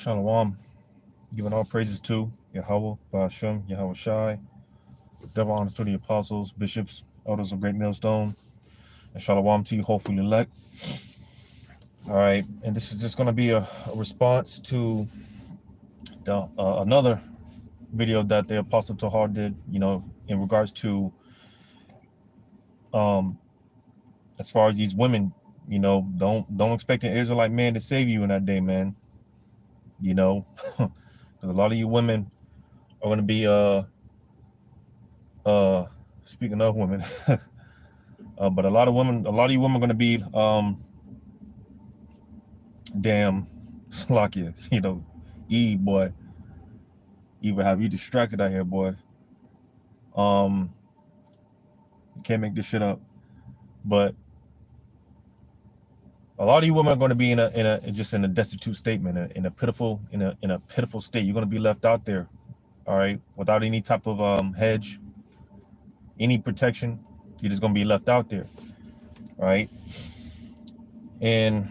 Shalom. Giving all praises to Yahweh, Ba'ashem, Yahweh Shai. Double honors to the apostles, bishops, elders of Great Millstone. And Shalom to you, hopefully elect. All right. And this is just going to be a response to another video that the Apostle Tahar did, in regards to, as far as these women, don't expect an Israelite man to save you in that day, man. Because a lot of you women are going to be, speaking of women, but a lot of you women are going to be, damn, Slakia, Eve, boy. Eve will have you distracted out here, boy. You can't make this shit up. But a lot of you women are going to be in a destitute statement, in a pitiful state. You're going to be left out there, all right, without any type of hedge, any protection. You're just going to be left out there, all right. And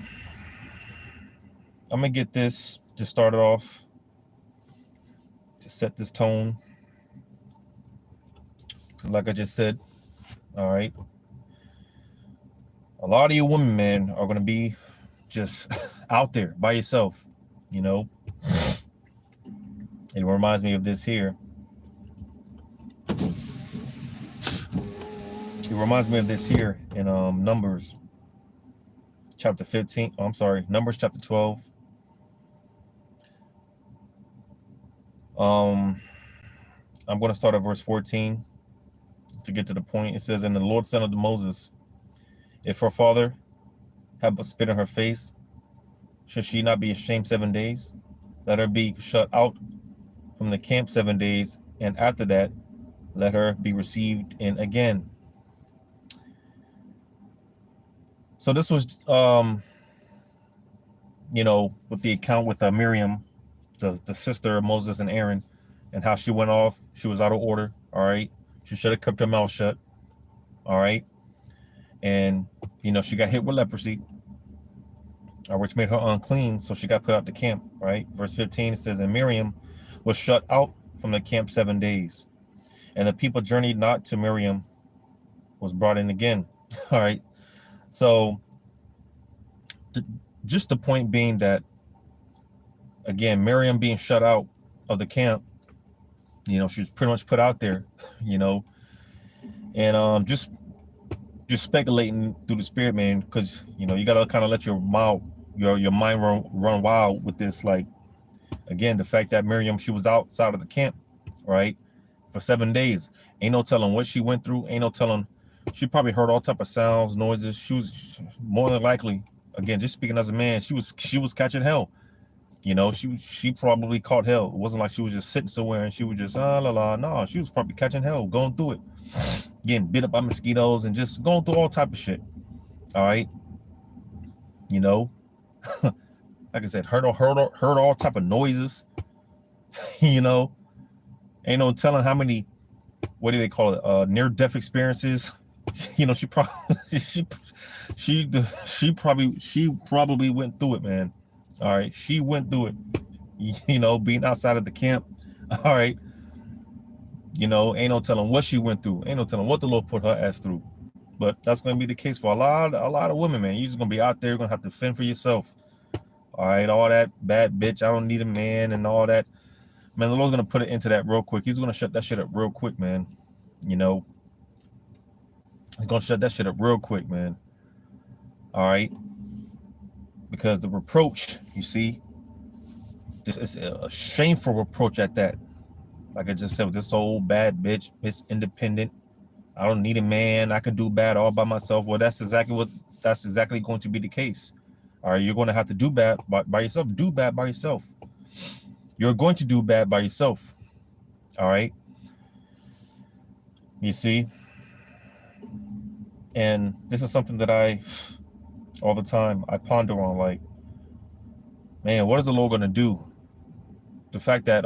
I'm gonna get this to start it off, to set this tone, because like I just said, all right, a lot of you women, man, are gonna be just out there by yourself. It reminds me of this here. It reminds me of this here in Numbers chapter 15. Oh, I'm sorry, Numbers chapter 12. I'm going to start at verse 14 to get to the point. It says, "And the Lord said unto Moses, if her father have but spit in her face, should she not be ashamed 7 days? Let her be shut out from the camp 7 days, and after that, let her be received in again." So this was, with the account with Miriam, the sister of Moses and Aaron, and how she went off. She was out of order, all right? She should have kept her mouth shut, all right? And, she got hit with leprosy, which made her unclean, so she got put out the camp, right? Verse 15, it says, "And Miriam was shut out from the camp 7 days. And the people journeyed not to Miriam, was brought in again." All right? So, just the point being that, again, Miriam being shut out of the camp, she was pretty much put out there, and just speculating through the spirit, man, because you gotta kind of let your mind run wild with this. Like, again, the fact that Miriam, she was outside of the camp, right, for 7 days. Ain't no telling what she went through. Ain't no telling. She probably heard all type of sounds, noises. She was more than likely, again, just speaking as a man, she was catching hell. She probably caught hell. It wasn't like she was just sitting somewhere and she was just no, she was probably catching hell, going through it, getting bit up by mosquitoes and just going through all type of shit. All right, like I said, heard all type of noises. Ain't no telling how many, what do they call it, near-death experiences. She probably went through it, man. All right, she went through it, being outside of the camp. All right, ain't no telling what she went through. Ain't no telling what the Lord put her ass through. But that's going to be the case for a lot of women, man. You're just going to be out there. You're going to have to fend for yourself. All right, all that bad bitch, I don't need a man and all that. Man, the Lord's going to put it into that real quick. He's going to shut that shit up real quick, man. He's going to shut that shit up real quick, man. All right. Because the reproach, you see, this is a shameful reproach at that. Like I just said, with this old bad bitch, Miss Independent. I don't need a man. I can do bad all by myself. Well, that's exactly going to be the case. All right, you're going to have to do bad by yourself. Do bad by yourself. You're going to do bad by yourself. All right. You see, and this is something that all the time I ponder on, like, man, what is the Lord going to do? The fact that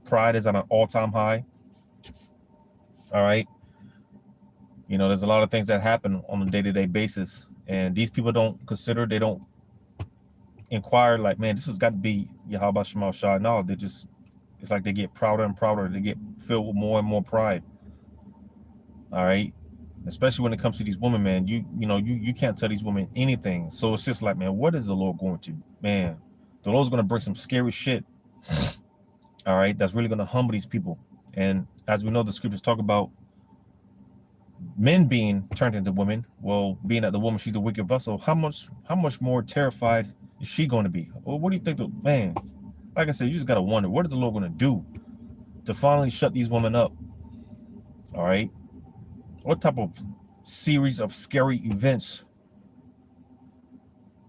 pride is at an all-time high. All right. There's a lot of things that happen on a day-to-day basis, and these people don't consider, they don't inquire like, man, this has got to be Yahweh Shema Shah. No, they just, it's like they get prouder and prouder. They get filled with more and more pride. All right. Especially when it comes to these women, man, you can't tell these women anything. So it's just like, man, what is the Lord going to, man? The Lord's going to bring some scary shit. All right. That's really going to humble these people. And as we know, the scriptures talk about men being turned into women. Well, being that the woman, she's a wicked vessel, how much more terrified is she going to be? Well, what do you think? Man, like I said, you just got to wonder, what is the Lord going to do to finally shut these women up? All right. What type of series of scary events?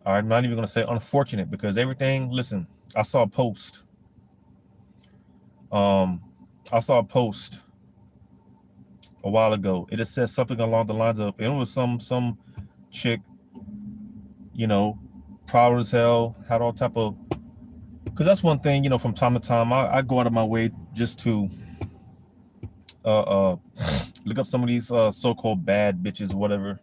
All right, I'm not even going to say unfortunate, because everything, listen, I saw a post. I saw a post a while ago. It just said something along the lines of, it was some chick, proud as hell, had all type of, because that's one thing, from time to time, I go out of my way just to look up some of these so-called bad bitches, whatever,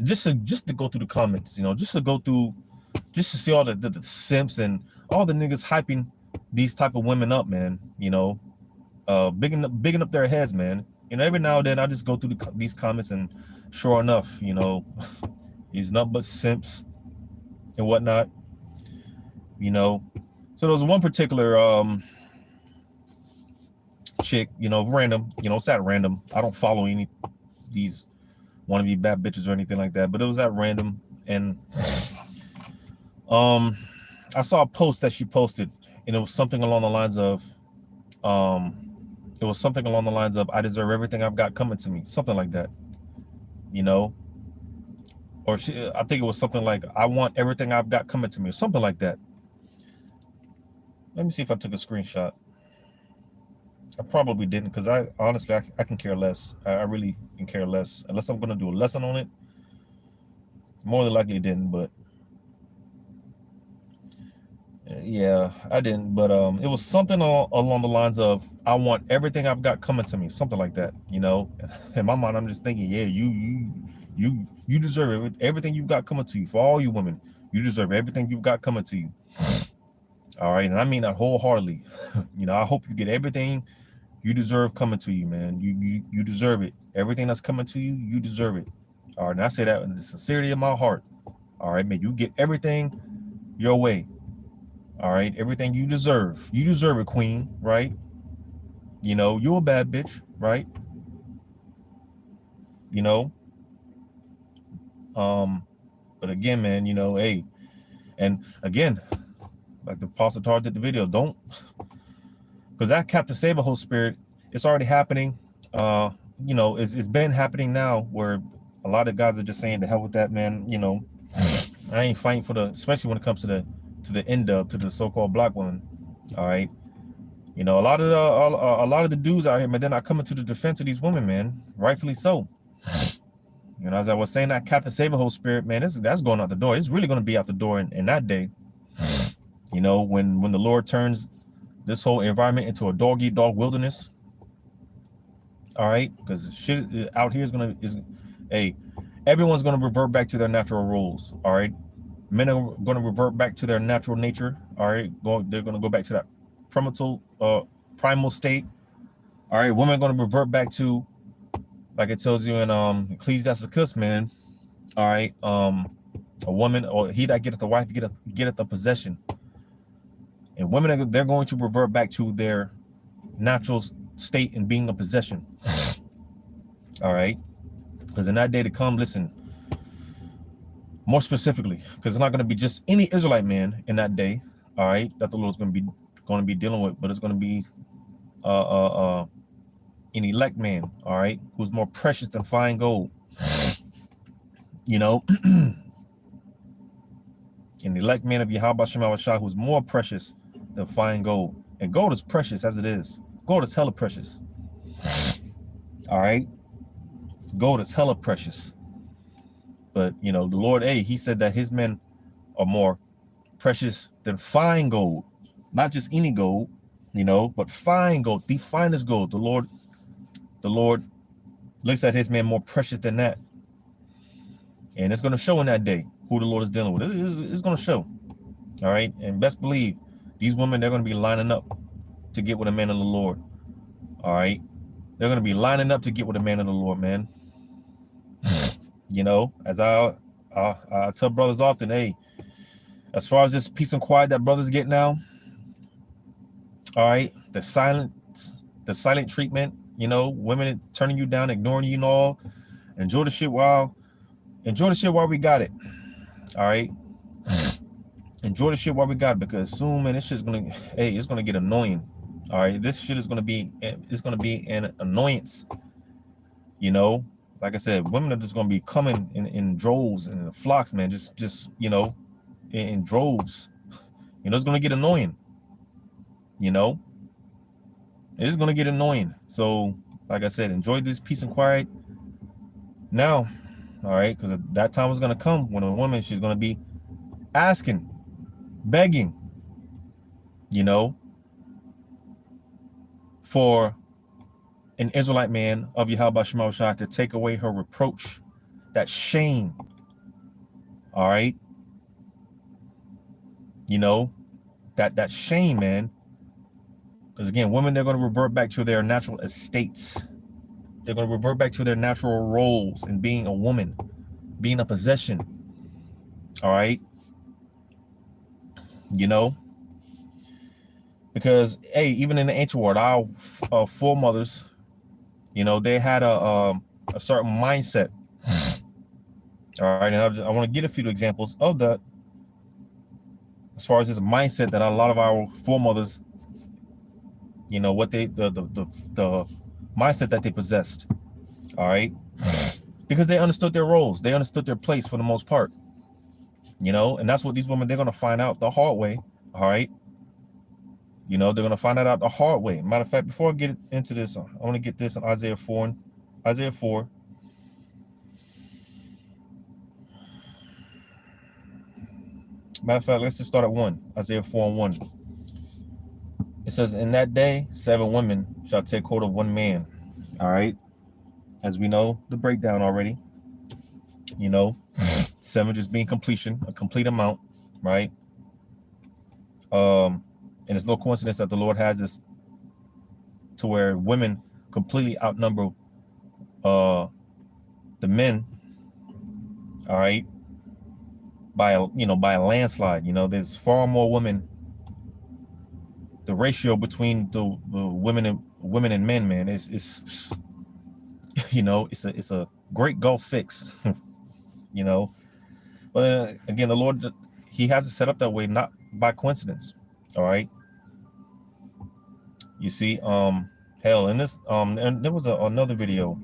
just to go through the comments, just to see all the simps and all the niggas hyping these type of women up, man, bigging up their heads, man. Every now and then I just go through these comments, and sure enough, he's nothing but simps and whatnot, So there was one particular chick, random, it's at random. I don't follow any these wannabe bad bitches or anything like that, but it was at random. And I saw a post that she posted, and it was something along the lines of I deserve everything I've got coming to me, something like that, or I think it was something like, I want everything I've got coming to me, or something like that. Let me see if I took a screenshot. I probably didn't, because I honestly can care less. I really can care less, unless I'm gonna do a lesson on it. More than likely it didn't, but yeah, I didn't. But it was something along the lines of, I want everything I've got coming to me, something like that. In my mind, I'm just thinking, yeah, you deserve everything you've got coming to you. For all you women, you deserve everything you've got coming to you. All right, and I mean that wholeheartedly. I hope you get everything you deserve coming to you, man. You deserve it. Everything that's coming to you, you deserve it. All right, and I say that in the sincerity of my heart. All right, man, you get everything your way. All right, everything you deserve. You deserve it, queen, right? You're a bad bitch, right? But again, man, hey, and again, like the Apostle Tar did the video, don't, because that Captain Saber whole spirit, it's already happening. It's been happening now, where a lot of guys are just saying, the hell with that, man. I ain't fighting for especially when it comes to the end up, to the so-called black woman. All right, a lot of the dudes out here, man, they're not coming to the defense of these women, man. Rightfully so. As I was saying, that Captain Saber whole spirit, man, that's going out the door. It's really going to be out the door in that day. When the Lord turns this whole environment into a dog-eat-dog wilderness. All right, because shit out here everyone's gonna revert back to their natural roles. All right, men are gonna revert back to their natural nature. All right, they're gonna go back to that primal state. All right, women are gonna revert back to, like it tells you in Ecclesiasticus, man. All right, a woman, or he that getteth a wife getteth a possession. And women, they're going to revert back to their natural state and being a possession. All right, because in that day to come, listen, more specifically, because it's not going to be just any Israelite man in that day, all right, that the Lord's going to be dealing with, but it's going to be an elect man, all right, who's more precious than fine gold. An elect man of Yahweh Shema Shah, who's more precious than fine gold. And gold is precious as it is. Gold is hella precious. All right, gold is hella precious. But the Lord, he said that his men are more precious than fine gold. Not just any gold, but fine gold, the finest gold. The Lord looks at his men more precious than that. And it's going to show in that day who the Lord is dealing with. It's going to show. All right. And best believe these women, they're going to be lining up to get with a man of the Lord. All right. They're going to be lining up to get with a man of the Lord, man. You know, as I tell brothers often, hey, as far as this peace and quiet that brothers get now, all right, the silent treatment, you know, women turning you down, ignoring you and all, enjoy the shit while we got it. All right. Enjoy the shit while we got it, because soon, man, this shit's gonna, hey, it's gonna get annoying. All right, this shit is gonna be, an annoyance. You know, like I said, women are just gonna be coming in droves and in flocks, man. Just you know, in droves. You know, it's gonna get annoying. You know, it's gonna get annoying. So, like I said, enjoy this peace and quiet now. All right, because that time is gonna come when a woman, she's gonna be asking, begging, you know, for an Israelite man of Yahweh Shema Shah to take away her reproach, that shame. All right. You know, that shame, man. Because again, women, they're going to revert back to their natural estates. They're going to revert back to their natural roles in being a woman, being a possession. All right. You know, because, hey, even in the ancient world, our foremothers, you know, they had a certain mindset. All right. And I want to get a few examples of that. As far as this mindset that a lot of our foremothers, you know, what the mindset that they possessed. All right. Because they understood their roles. They understood their place for the most part. You know, and that's what these women, they're going to find out the hard way. All right. You know, they're going to find that out the hard way. Matter of fact, before I get into this, I want to get this in Isaiah 4. Isaiah 4. Matter of fact, let's just start at 1. Isaiah 4:1. It says, in that day, 7 women shall take hold of one man. All right. As we know, the breakdown already. You know, 7 just being completion, a complete amount, right? And it's no coincidence that the Lord has this to where women completely outnumber the men. All right. By a landslide. You know, there's far more women. The ratio between the women and men, man, is you know, it's a great gulf fix. You know, but again, the Lord, he has it set up that way, not by coincidence. All right. You see, hell, in this, and there was another video.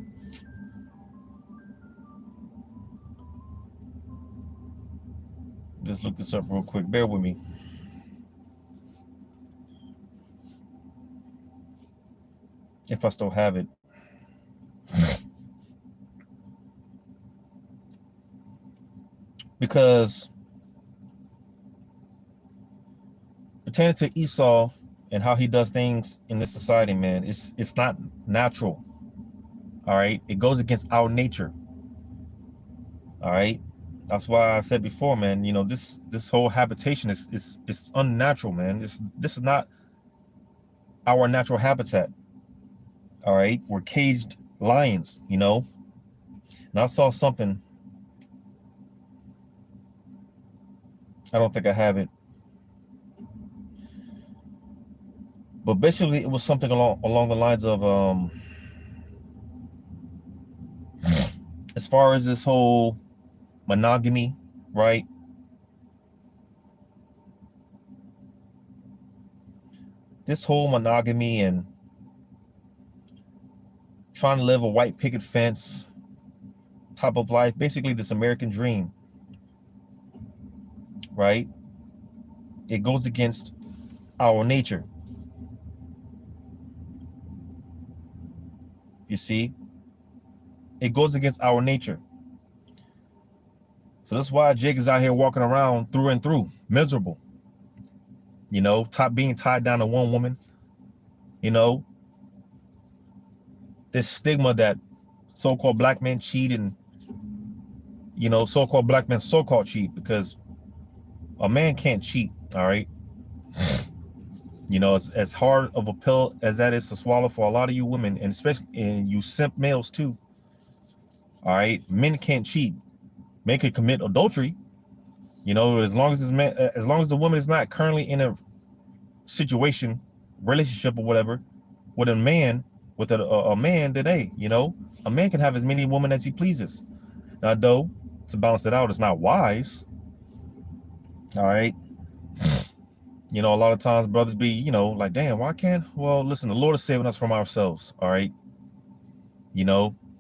Just look this up real quick. Bear with me. If I still have it. Because pertaining to Esau and how he does things in this society, man, it's not natural. All right. It goes against our nature. All right. That's why I've said before, man, you know, this whole habitation is unnatural, man. This is not our natural habitat. All right. We're caged lions, you know. And I saw something. I don't think I have it. But basically it was something along the lines of as far as this whole monogamy, right? This whole monogamy and trying to live a white picket fence type of life, basically this American dream, right? It goes against our nature. You see, it goes against our nature. So that's why Jake is out here walking around through and through, miserable. You know, being tied down to one woman. You know, this stigma that so-called black men cheat and, so-called black men so-called cheat, because a man can't cheat. All right. As hard of a pill as that is to swallow for a lot of you women, and especially you simp males too. All right, men can't cheat. Men can commit adultery. As long as the woman is not currently in a situation, relationship or whatever, with a man, then hey, a man can have as many women as he pleases. Now, though, to balance it out, it's not wise. All right. A lot of times brothers be, like, damn, why can't? Well, listen, the Lord is saving us from ourselves. All right.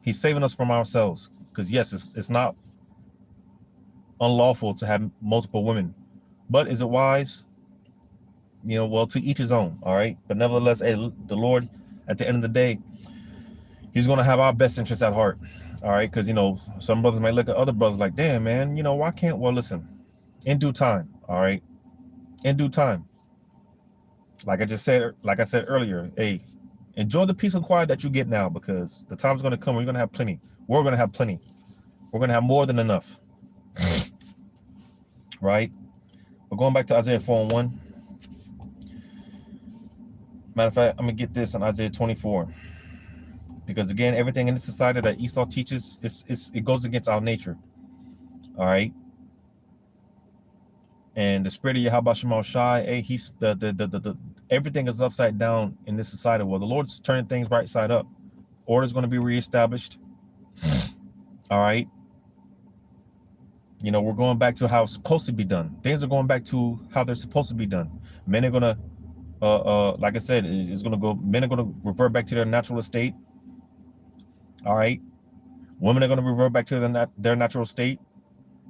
He's saving us from ourselves, because yes, it's not unlawful to have multiple women, but is it wise? Well, to each his own. All right. But nevertheless, hey, the Lord, at the end of the day, he's going to have our best interests at heart. All right. Because, some brothers might look at other brothers like, damn, man, why can't? Well, listen, in due time. All right. In due time. Like I said earlier, hey, enjoy the peace and quiet that you get now, because the time's going to come where you're going to have plenty. We're going to have plenty. We're going to have more than enough. Right? But going back to Isaiah 4:1. Matter of fact, I'm going to get this in Isaiah 24. Because again, everything in this society that Esau teaches, it goes against our nature. All right? And the spirit of Yahweh Shema Shai, hey, he's the everything is upside down in this society. Well, the Lord's turning things right side up. Order's going to be reestablished. All right. We're going back to how it's supposed to be done. Things are going back to how they're supposed to be done. Men are going to, like I said, it's going to go. Men are going to revert back to their natural estate. All right. Women are going to revert back to their natural state.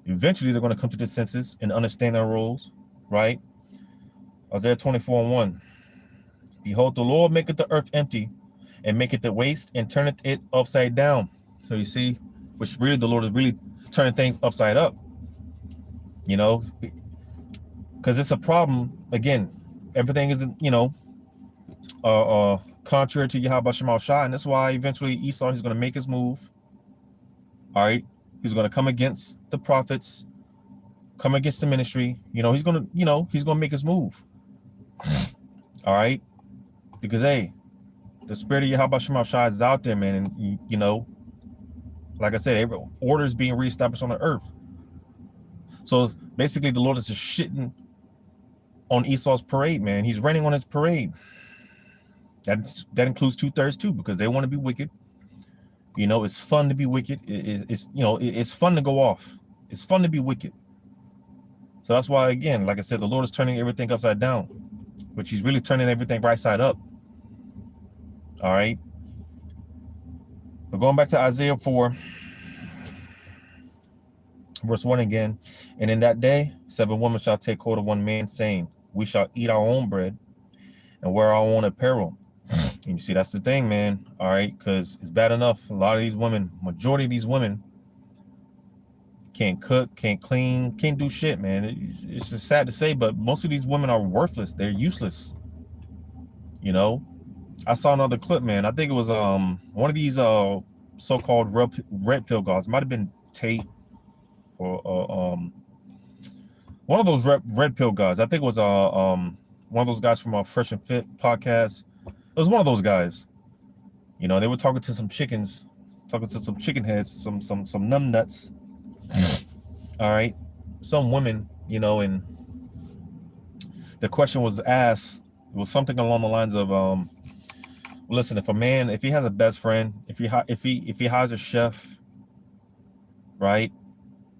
Eventually, they're going to come to their senses and understand their roles, right? Isaiah 24:1. Behold, the Lord maketh the earth empty, and maketh it waste, and turneth it upside down. So you see, which really the Lord is really turning things upside up, because it's a problem. Again, everything isn't, contrary to Yahweh Shema Shai, and that's why eventually Esau is going to make his move. All right. He's going to come against the prophets, come against the ministry. He's going to make his move. All right. Because, hey, the spirit of Yahweh Shema Shai is out there, man. And, like I said, every order is being reestablished on the earth. So basically, the Lord is just shitting on Esau's parade, man. He's raining on his parade. That includes 2/3 too, because they want to be wicked. It's fun to be wicked. It's fun to go off. It's fun to be wicked. So that's why, again, like I said, the Lord is turning everything upside down, which he's really turning everything right side up. All right. But going back to Isaiah 4, verse 1 again. And in that day, 7 women shall take hold of one man, saying, we shall eat our own bread and wear our own apparel. And you see, that's the thing, man. All right, because it's bad enough. A lot of these women, majority of these women, can't cook, can't clean, can't do shit, man. It's just sad to say, but most of these women are worthless. They're useless. I saw another clip, man. I think it was one of these so-called red pill guys. It might have been Tate or one of those red pill guys. I think it was one of those guys from Fresh and Fit podcast. It was one of those guys. They were talking to some chickens, talking to some chicken heads, some numb nuts. All right, some women, and the question was asked. It was something along the lines of, listen, if he has a best friend, if he hires a chef, right?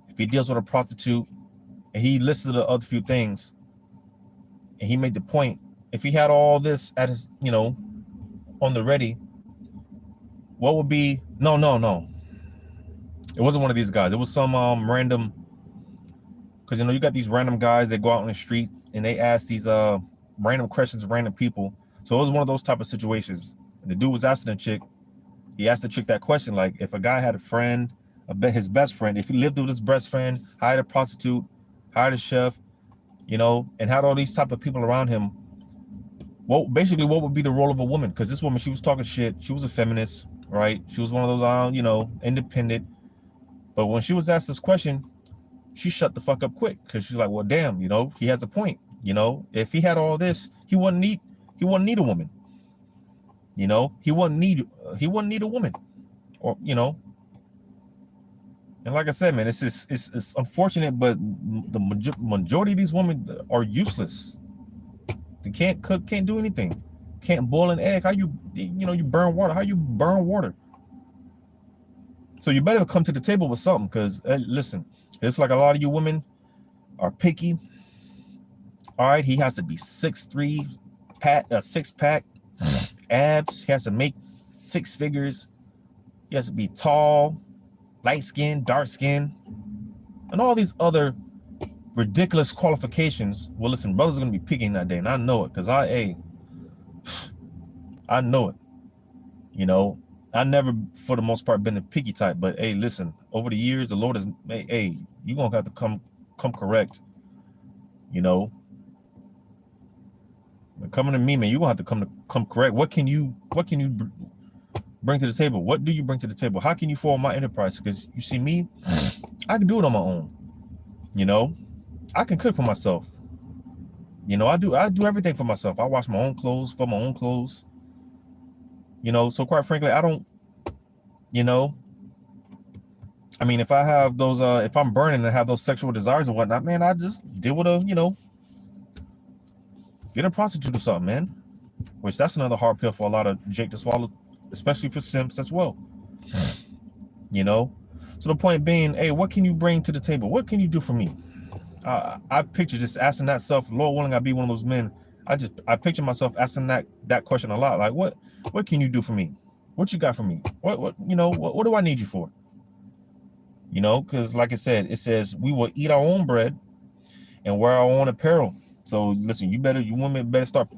If he deals with a prostitute, and he listed the other few things, and he made the point, if he had all this at his, on the ready, what would be? No. It wasn't one of these guys. It was some random, because you got these random guys that go out on the street and they ask these random questions of random people. So it was one of those type of situations. And the dude was asking the chick. He asked the chick that question, like, if a guy had a friend, his best friend, if he lived with his best friend, hired a prostitute, hired a chef, and had all these type of people around him, basically what would be the role of a woman? Because this woman, she was talking shit. She was a feminist, right? She was one of those, independent. But when she was asked this question, she shut the fuck up quick, because she's like, well, damn, he has a point. If he had all this, he wouldn't need a woman. He wouldn't need a woman, or And like I said, man, it's unfortunate, but the majority of these women are useless. They can't cook, can't do anything, can't boil an egg. How you burn water? How you burn water? So you better come to the table with something, because listen, it's like a lot of you women are picky. All right, he has to be 6'3", six-pack, abs. He has to make 6 figures. He has to be tall, light skin, dark skin, and all these other ridiculous qualifications. Well, listen, brothers are gonna be picking that day, and I know it, because I know it. I never, for the most part, been a picky type, but hey, listen, over the years, the Lord is, hey, you're gonna have to come correct. Coming to me, man, you're gonna have to come correct. What can you bring to the table? What do you bring to the table? How can you form my enterprise? Because you see me, I can do it on my own. I can cook for myself. I do everything for myself. I wash my own clothes for my own clothes. So quite frankly, I don't, I mean, if I have those, if I'm burning and have those sexual desires and whatnot, man, I just deal with get a prostitute or something, man. Which that's another hard pill for a lot of Jake to swallow, especially for simps as well. So the point being, hey, what can you bring to the table? What can you do for me? I picture just asking that self, Lord willing, I be one of those men. I picture myself asking that question a lot. Like, what can you do for me? What you got for me? What do I need you for? Because like I said, it says we will eat our own bread and wear our own apparel. So listen, you women better start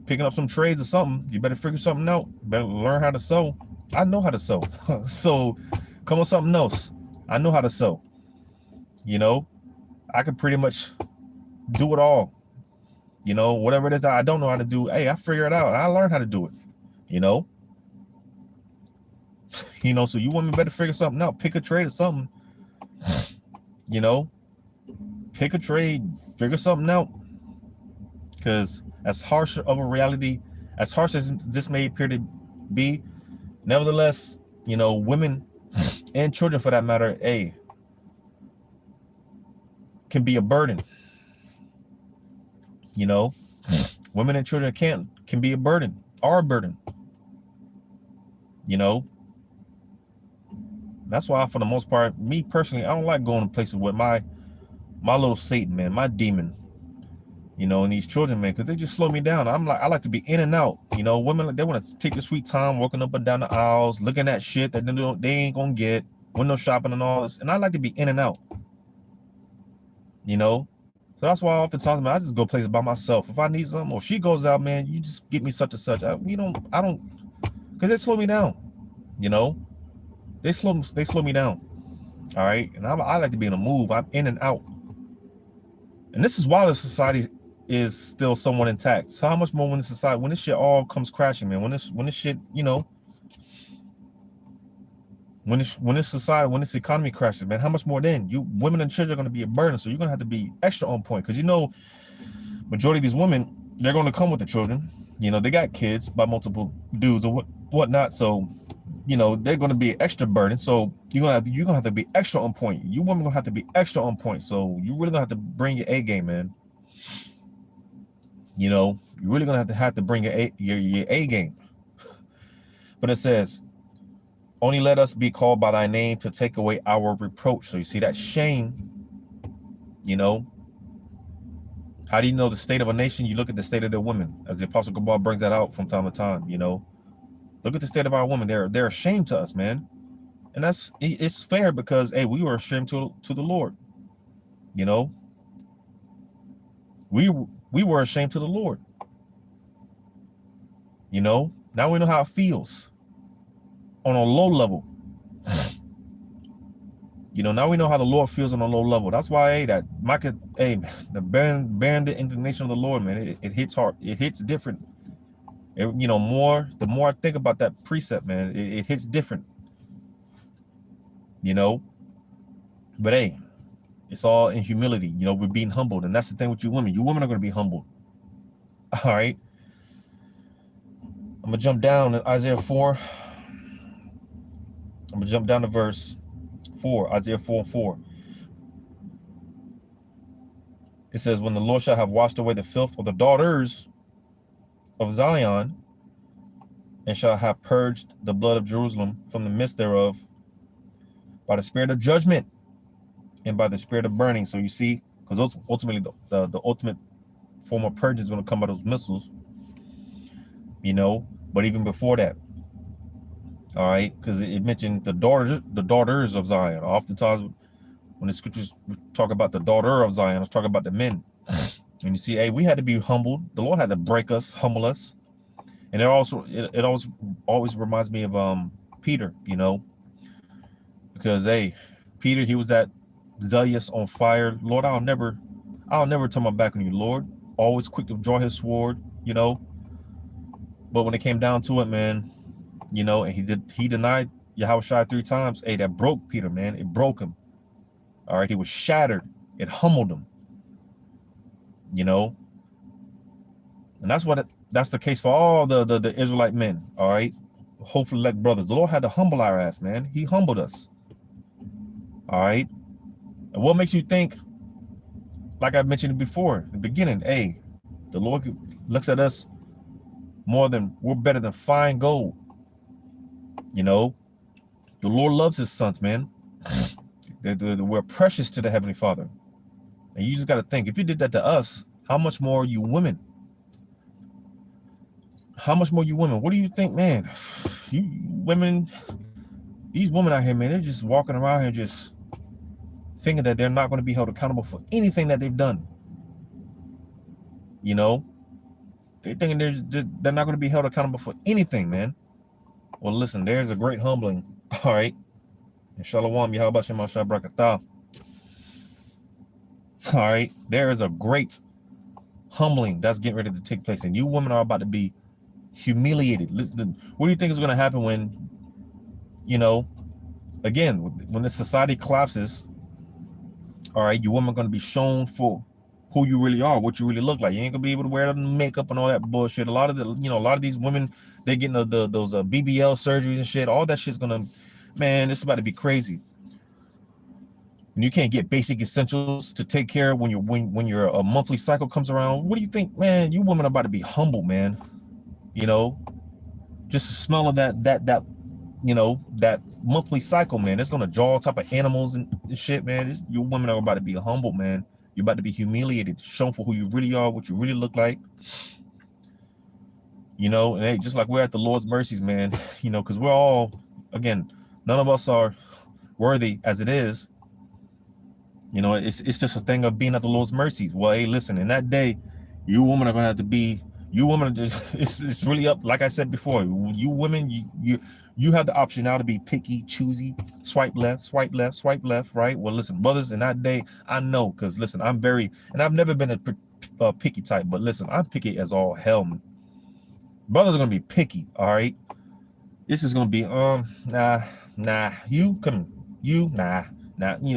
picking up some trades or something. You better figure something out. Better learn how to sew. I know how to sew. So come on, something else. I know how to sew. I can pretty much do it all. Whatever it is I don't know how to do, hey, I figure it out. I learned how to do it. So you women better figure something out. Pick a trade or something. Pick a trade, figure something out. Because as harsh of a reality, as harsh as this may appear to be, nevertheless, women and children for that matter, can be a burden. Women and children can be a burden, are a burden. That's why, for the most part, me personally, I don't like going to places with my little Satan, man, my demon, and these children, man, because they just slow me down. I like to be in and out. Women, they want to take the sweet time walking up and down the aisles, looking at shit that they ain't gonna get, window shopping and all this, and I like to be in and out. So that's why oftentimes, man, I just go places by myself. If I need something, or she goes out, man, you just get me such and such. I don't, because they slow me down. They slow me down. All right, and I like to be in a move. I'm in and out. And this is why the society is still somewhat intact. So how much more when this shit all comes crashing, man? When this shit, when this economy crashes, man, how much more then? You women and children are going to be a burden, so you're going to have to be extra on point, because majority of these women, they're going to come with the children. They got kids by multiple dudes or whatnot, so they're going to be an extra burden. So you're gonna have to be extra on point. You women gonna have to be extra on point. So you really gonna have to bring your A game, man. You're really gonna have to bring your A game. But it says, only let us be called by thy name to take away our reproach. So you see that shame. How do you know the state of a nation? You look at the state of their women, as the Apostle Kabal brings that out from time to time. Look at the state of our women. They're ashamed to us, man. And it's fair, because hey, we were ashamed to the Lord. We were ashamed to the Lord. Now we know how it feels on a low level. Now we know how the Lord feels on a low level. That's why the bearing the indignation of the Lord, man, it hits hard. It hits different. The more I think about that precept, man, it hits different. But hey, it's all in humility. You know, we're being humbled. And that's the thing with you women. You women are going to be humbled. All right. I'm going to jump down to Isaiah 4. I'm going to jump down to verse 4, Isaiah 4:4. It says, when the Lord shall have washed away the filth of the daughters of Zion, and shall have purged the blood of Jerusalem from the midst thereof, by the spirit of judgment and by the spirit of burning. So you see, because ultimately the ultimate form of purging is going to come by those missiles, you know. But even before that, all right, because it mentioned the daughters of Zion. Oftentimes, when the scriptures talk about the daughter of Zion, it's talking about the men. And you see, hey, we had to be humbled. The Lord had to break us, humble us. And it always reminds me of Peter, you know, because hey, Peter, he was that zealous, on fire. Lord, I'll never turn my back on you, Lord. Always quick to draw his sword, you know. But when it came down to it, man, you know, and he denied Yahushua 3 times. Hey, that broke Peter, man. It broke him. All right, he was shattered. It humbled him, you know. And that's the case for all the Israelite men. All right, hopefully, like brothers, the Lord had to humble our ass, man. He humbled us. All right. And what makes you think, like I mentioned before in the beginning, hey, the Lord looks at us we're better than fine gold. You know, the Lord loves his sons, man. We're precious to the Heavenly Father. And you just got to think, if you did that to us, how much more you women? How much more you women? What do you think, man? You women, these women out here, man, they're just walking around here just thinking that they're not going to be held accountable for anything that they've done. You know, they thinking they're not going to be held accountable for anything, man. Well, listen, there's a great humbling. All right. And Shalom, Yahweh Shem Ashah Brakatah. All right. There is a great humbling that's getting ready to take place. And you women are about to be humiliated. Listen, what do you think is going to happen when, you know, again, when the society collapses? All right, you women are going to be shown for who you really are, what you really look like. You ain't gonna be able to wear the makeup and all that bullshit. A lot of these women, they're getting those BBL surgeries and shit. All that shit's gonna, man, it's about to be crazy. And you can't get basic essentials to take care of when your monthly cycle comes around. What do you think, man? You women are about to be humble, man. You know, just the smell of that you know, that monthly cycle, man, it's gonna draw all type of animals and shit, man. You women are about to be humble, man. You're about to be humiliated, shown for who you really are, what you really look like. You know, and hey, just like we're at the Lord's mercies, man, you know, because we're all, again, none of us are worthy as it is. You know, it's just a thing of being at the Lord's mercies. Well, hey, listen, in that day, you women are going to have to be, you women are just, it's really up, like I said before, you women, you have the option now to be picky, choosy, swipe left, right? Well, listen, brothers, in that day, I know, because listen, and I've never been a picky type, but listen, I'm picky as all hell, man. Brothers are going to be picky, all right? This is going to be, nah, you,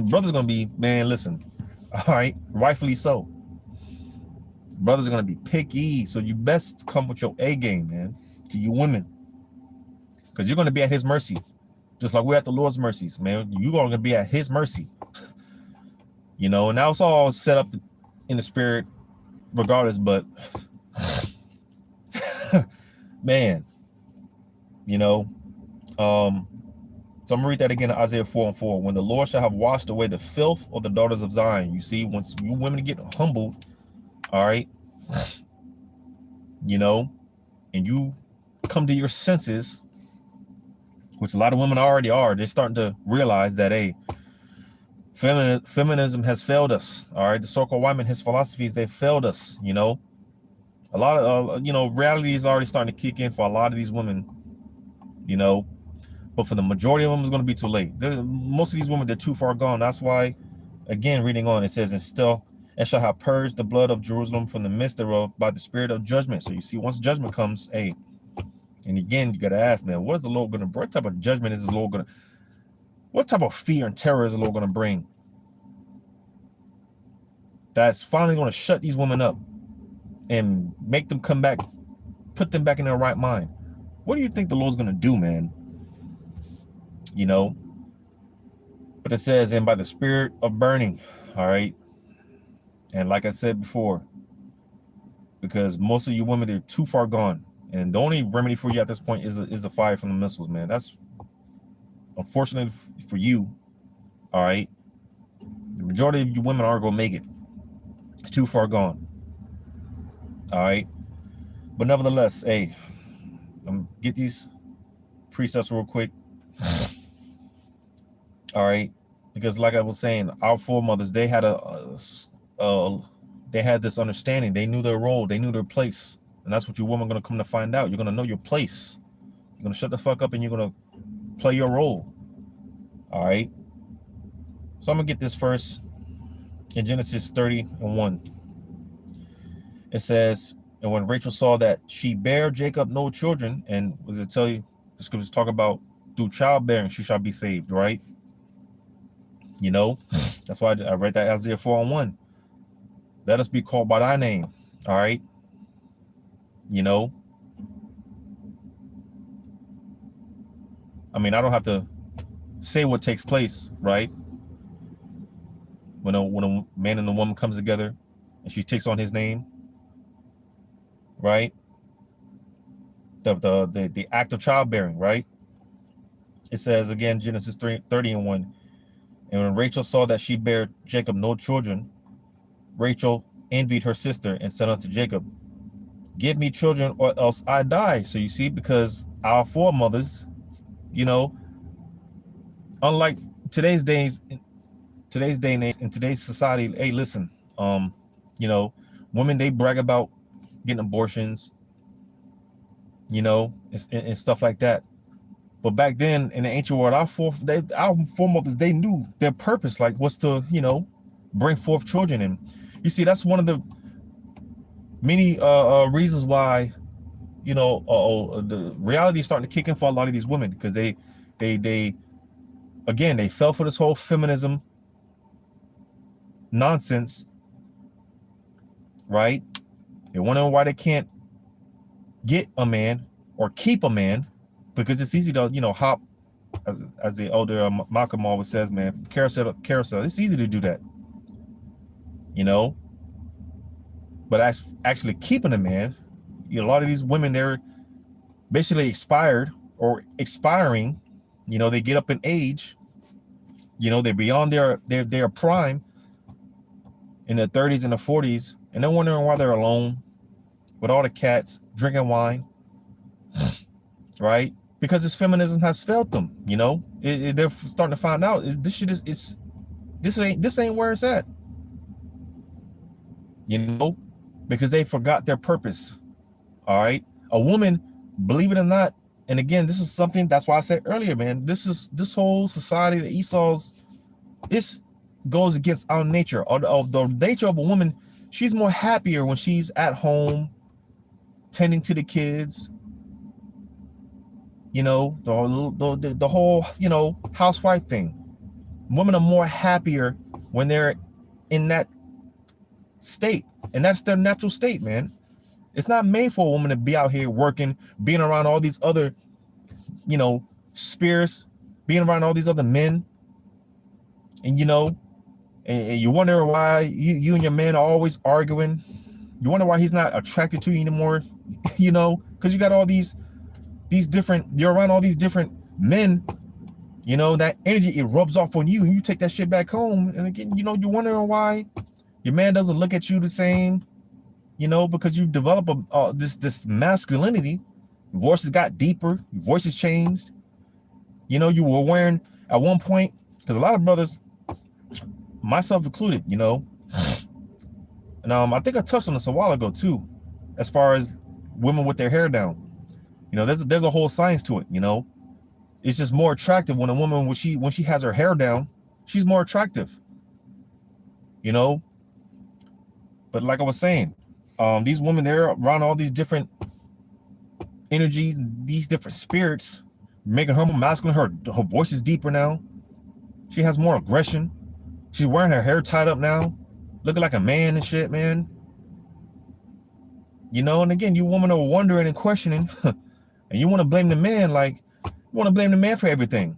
brothers are going to be, man, listen, all right, rightfully so. Brothers are going to be picky, so you best come with your A game, man, to you women. Because you're going to be at his mercy. Just like we're at the Lord's mercies, man. You're going to be at his mercy. You know, and now it's all set up in the spirit regardless, but man, you know, so I'm going to read that again in Isaiah 4:4. When the Lord shall have washed away the filth of the daughters of Zion. You see, once you women get humbled, all right, you know, and you come to your senses, which a lot of women already are, they're starting to realize that, hey, feminism has failed us. All right, the so-called women, his philosophies, they failed us. You know, a lot of you know, reality is already starting to kick in for a lot of these women. You know, but for the majority of them, it's going to be too late. Most of these women, they're too far gone. That's why, again, reading on, it says, and shall have purged the blood of Jerusalem from the midst thereof by the spirit of judgment. So you see, once judgment comes, hey, and again, you got to ask, man, what is the Lord going to bring? What type of judgment is the Lord going to, what type of fear and terror is the Lord going to bring? that's finally going to shut these women up and make them come back, put them back in their right mind. What do you think the Lord's going to do, man? You know, but it says, and by the spirit of burning, all right? And like I said before, because most of you women, they're too far gone. And the only remedy for you at this point is the fire from the missiles, man. That's unfortunate for you, all right? The majority of you women aren't going to make it. It's too far gone, all right? But nevertheless, hey, get these precepts real quick, all right? Because like I was saying, our foremothers, they had they had this understanding. They knew their role. They knew their place. And that's what you women are going to come to find out. You're going to know your place. You're going to shut the fuck up and you're going to play your role. All right. So I'm going to get this first in Genesis 30:1. It says, and when Rachel saw that she bare Jacob no children, and was it tell you, the scriptures talk about through childbearing she shall be saved, right? You know, that's why I read that Isaiah 4:1. Let us be called by thy name. All right. You know, I mean, I don't have to say what takes place, right? When a man and a woman comes together and she takes on his name, right? The act of childbearing, right? It says again, Genesis 30:1. And when Rachel saw that she bare Jacob no children, Rachel envied her sister and said unto Jacob, give me children or else I die. So you see, because our foremothers, you know, unlike today's day and age, in today's society, hey, listen, you know, women, they brag about getting abortions, you know, and stuff like that. But back then in the ancient world, our foremothers, they knew their purpose, like, was to, you know, bring forth children. And you see, that's one of the many reasons why, you know, the reality is starting to kick in for a lot of these women, because they again, they fell for this whole feminism nonsense, right? They wonder why they can't get a man or keep a man, because it's easy to, you know, hop, as the older Malcolm always says, man, carousel. It's easy to do that, you know. But as actually keeping a man, you know, a lot of these women, they're basically expired or expiring. You know, they get up in age. You know, they're beyond their prime, in their 30s and the 40s, and they're wondering why they're alone with all the cats drinking wine, right? Because this feminism has failed them. You know, they're starting to find out this shit this ain't where it's at. You know, because they forgot their purpose. All right, a woman, believe it or not, and again, this is something, that's why I said earlier, man, this whole society, the Esau's, this goes against our nature. Of the nature of a woman, she's more happier when she's at home tending to the kids, you know, the whole, you know, housewife thing. Women are more happier when they're in that state, and that's their natural state, man. It's not made for a woman to be out here working, being around all these other, you know, spirits, being around all these other men, and you know, and you wonder why you and your man are always arguing. You wonder why he's not attracted to you anymore, you know, because you got all these different, you're around all these different men, you know, that energy, it rubs off on you, and you take that shit back home. And again, you know, you're wondering why your man doesn't look at you the same, you know, because you've developed this masculinity. Your voices got deeper, your voices changed. You know, you were wearing at one point, because a lot of brothers, myself included, you know, and I think I touched on this a while ago too, as far as women with their hair down. You know, there's a whole science to it. You know, it's just more attractive when a woman, when she has her hair down, she's more attractive. You know, but like I was saying, these women, they're around all these different energies, these different spirits, making her more masculine. Her voice is deeper now. She has more aggression. She's wearing her hair tied up now. looking like a man and shit, man. You know, and again, you women are wondering and questioning, and you want to blame the man, like, you want to blame the man for everything.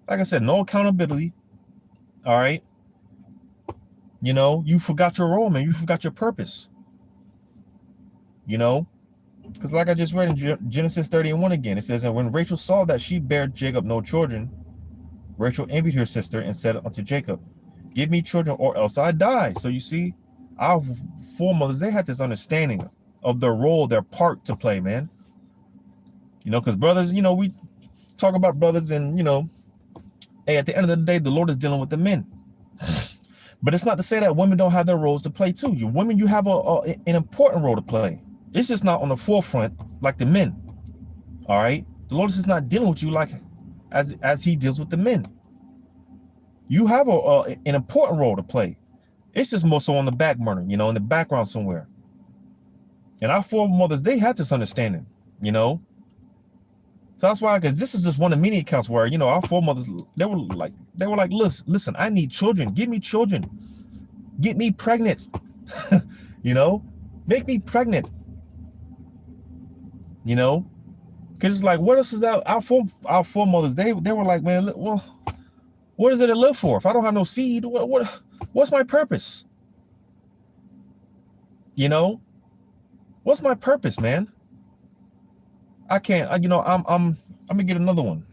Like I said, no accountability. All right. You know, you forgot your role, man. You forgot your purpose. You know, because like I just read in Genesis 30:1 again, it says, and when Rachel saw that she bare Jacob no children, Rachel envied her sister and said unto Jacob, give me children or else I die. So you see, our foremothers, they had this understanding of their role, their part to play, man. You know, because brothers, you know, we talk about brothers and, you know, hey, at the end of the day, the Lord is dealing with the men. But it's not to say that women don't have their roles to play too. You women, you have an important role to play. It's just not on the forefront like the men. All right. The Lord is just not dealing with you like as he deals with the men. You have an important role to play. It's just more so on the back burner, you know, in the background somewhere. And our foremothers, they had this understanding, you know. So that's why, because this is just one of many accounts where, you know, our foremothers, they were like, listen, I need children. Give me children. Get me pregnant. You know, make me pregnant. You know, because it's like, what else is out? Our foremothers, they were like, man, well, what is it to live for? If I don't have no seed, what's my purpose? You know, what's my purpose, man? I can't, you know, I'm gonna get another one.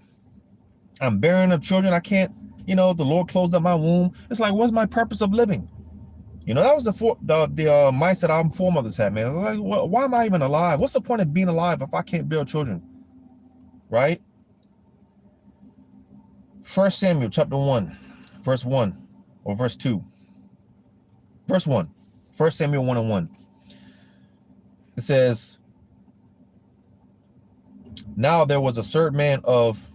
I'm barren of children. I can't, you know, the Lord closed up my womb. It's like, what's my purpose of living? You know, that was the mindset our foremothers had, man. Like, why am I even alive? What's the point of being alive if I can't bear children? Right? 1 Samuel chapter 1, verse 1 or verse 2. Verse 1. 1 Samuel 1:1. It says, now there was a certain man of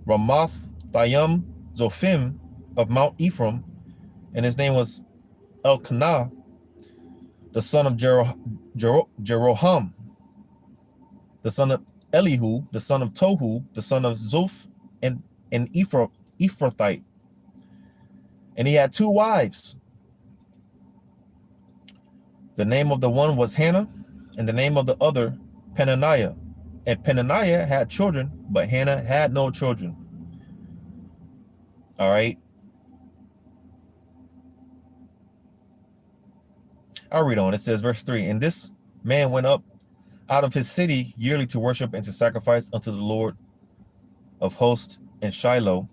Ramoth Thayim Zophim of Mount Ephraim, and his name was Elkanah, the son of Jeroham, the son of Elihu, the son of Tohu, the son of Zoph, and Ephrathite. And he had two wives. The name of the one was Hannah, and the name of the other Peninnah. And Peninnah had children, but Hannah had no children. All right. I'll read on. It says, verse 3, and this man went up out of his city yearly to worship and to sacrifice unto the Lord of hosts in Shiloh.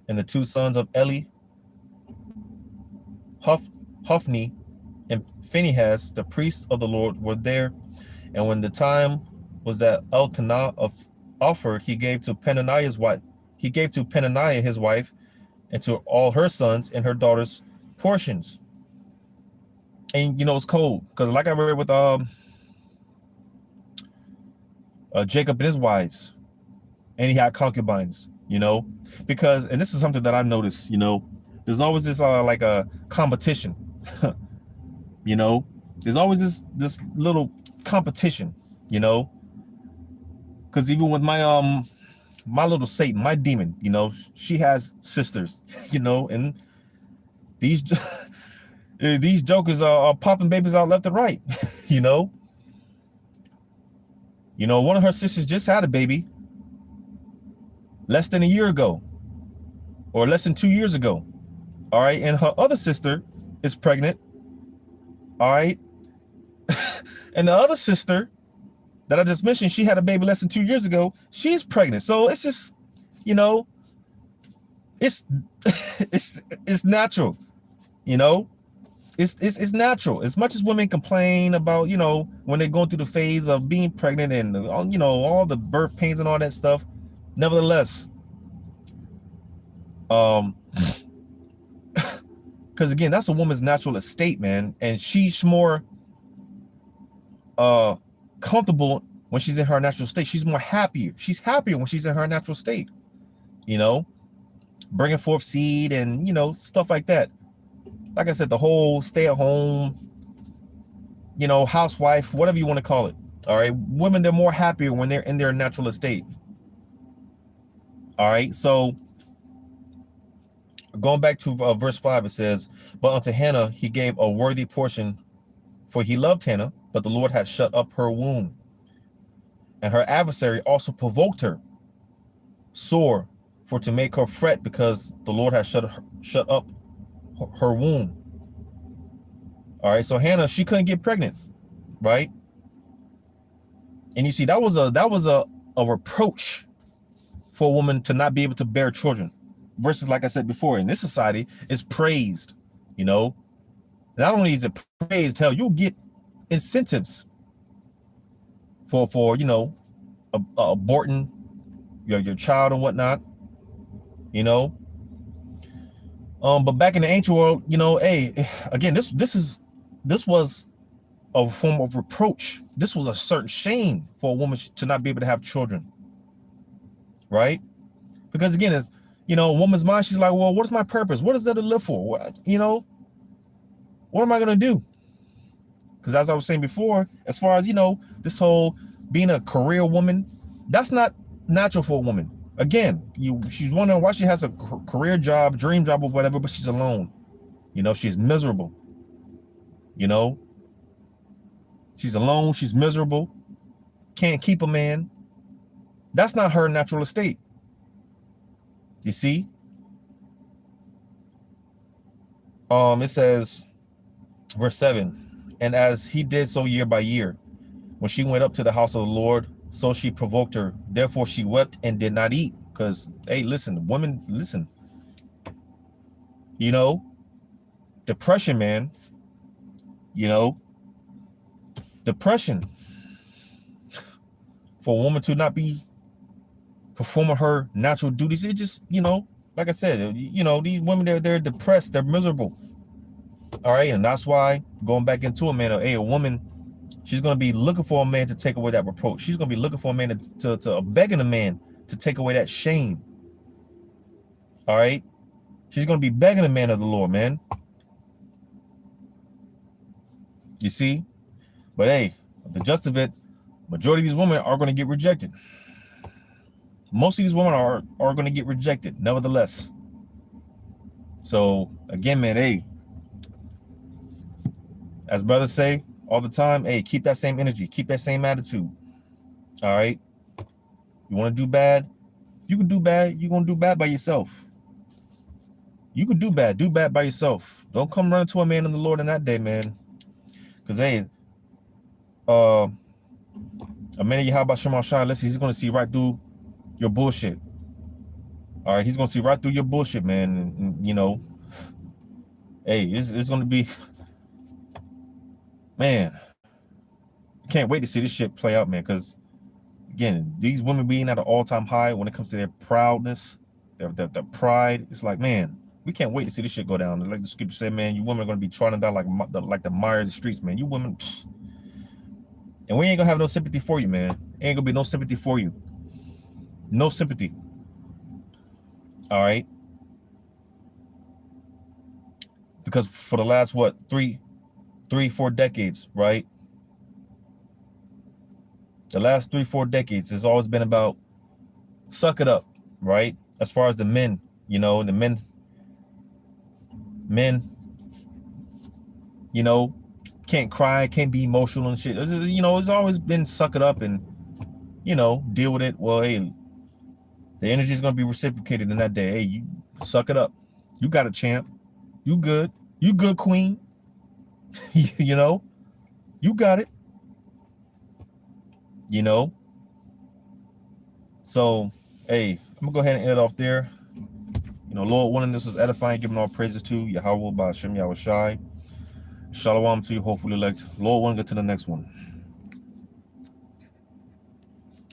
And the two sons of Eli, Hophni and Phinehas, the priests of the Lord, were there. And when the time was that Elkanah offered, he gave to Peninnah his wife, and to all her sons and her daughters portions. And you know, it's cold because, like I read with Jacob and his wives, and he had concubines, you know, because, and this is something that I've noticed, you know, there's always this like a competition. You know, there's always this little competition, you know, because even with my my little Satan, my demon, you know, she has sisters, you know, and these jokers are popping babies out left and right. You know, one of her sisters just had a baby less than a year ago, or less than 2 years ago. All right, and her other sister is pregnant. All right. And the other sister that I just mentioned, she had a baby less than 2 years ago. She's pregnant. So it's just, you know, it's natural, you know, it's natural. As much as women complain about, you know, when they're going through the phase of being pregnant and, you know, all the birth pains and all that stuff, nevertheless, because again, that's a woman's natural estate, man, and she's more comfortable when she's in her natural state. She's more happier. She's happier when she's in her natural state, you know, bringing forth seed and, you know, stuff like that. Like I said, the whole stay at home, you know, housewife, whatever you want to call it. All right. Women, they're more happier when they're in their natural estate. All right. So Going back to verse 5, it says, but unto Hannah he gave a worthy portion, for he loved Hannah, but the Lord had shut up her womb. And her adversary also provoked her sore, for to make her fret, because the Lord had shut up her womb. All right, so Hannah, she couldn't get pregnant, right? And you see, that was a reproach for a woman to not be able to bear children, versus, like I said before, in this society, is praised. You know, not only is it praised, hell, you'll get incentives for you know, aborting your child and whatnot. You know, but back in the ancient world, you know, hey, again, this was a form of reproach. This was a certain shame for a woman to not be able to have children, right? Because again, it's, you know, a woman's mind, she's like, well, what is my purpose? What is there to live for? What, you know, what am I going to do? Because as I was saying before, as far as, you know, this whole being a career woman, that's not natural for a woman. Again, she's wondering why she has a career job, dream job or whatever, but she's alone. You know, she's miserable. You know, she's alone, she's miserable, can't keep a man. That's not her natural estate. You see? It says, verse 7, and as he did so year by year, when she went up to the house of the Lord, so she provoked her. Therefore she wept and did not eat. Because, hey, listen, women, listen. You know, depression, man. You know, depression. For a woman to not be performing her natural duties, it just, you know, like I said, you know, these women, they're depressed, they're miserable. All right, and that's why, going back into it, man, hey, a woman, she's going to be looking for a man to take away that reproach. She's going to be looking for a man to begging a man to take away that shame. All right, she's going to be begging a man of the Lord, man. You see? But hey, the gist of it, majority of these women are going to get rejected. Most of these women are going to get rejected, nevertheless. So again, man, hey, as brothers say all the time, hey, keep that same energy, keep that same attitude. All right, you want to do bad, you can do bad. You're gonna do bad by yourself. You can do bad by yourself. Don't come running to a man in the Lord in that day, man. Because hey, a man of Yahweh Shema Shai, listen, he's gonna see right through your bullshit. All right, he's gonna see right through your bullshit, man. And you know, hey, it's gonna be, man. Can't wait to see this shit play out, man. Because again, these women being at an all-time high when it comes to their proudness, their pride, it's like, man, we can't wait to see this shit go down. Like the scripture said, man, you women are gonna be trodden down like the mire of the streets, man. You women, pfft. And we ain't gonna have no sympathy for you, man. Ain't gonna be no sympathy for you. No sympathy. All right. Because for the last, what, 4 decades, right? The last 3-4 decades has always been about suck it up, right? As far as the men, you know, the men, you know, can't cry, can't be emotional and shit. You know, it's always been suck it up and, you know, deal with it. Well, hey, the energy is going to be reciprocated in that day. Hey, you suck it up. You got a champ. You good. You good, queen. You know, you got it. You know, so hey, I'm gonna go ahead and end it off there. You know, Lord willing, this was edifying, giving all praises to Yahweh by Hashem Yahweh Shai. Shalom to you, hopefully elect. Lord willing, get to the next one.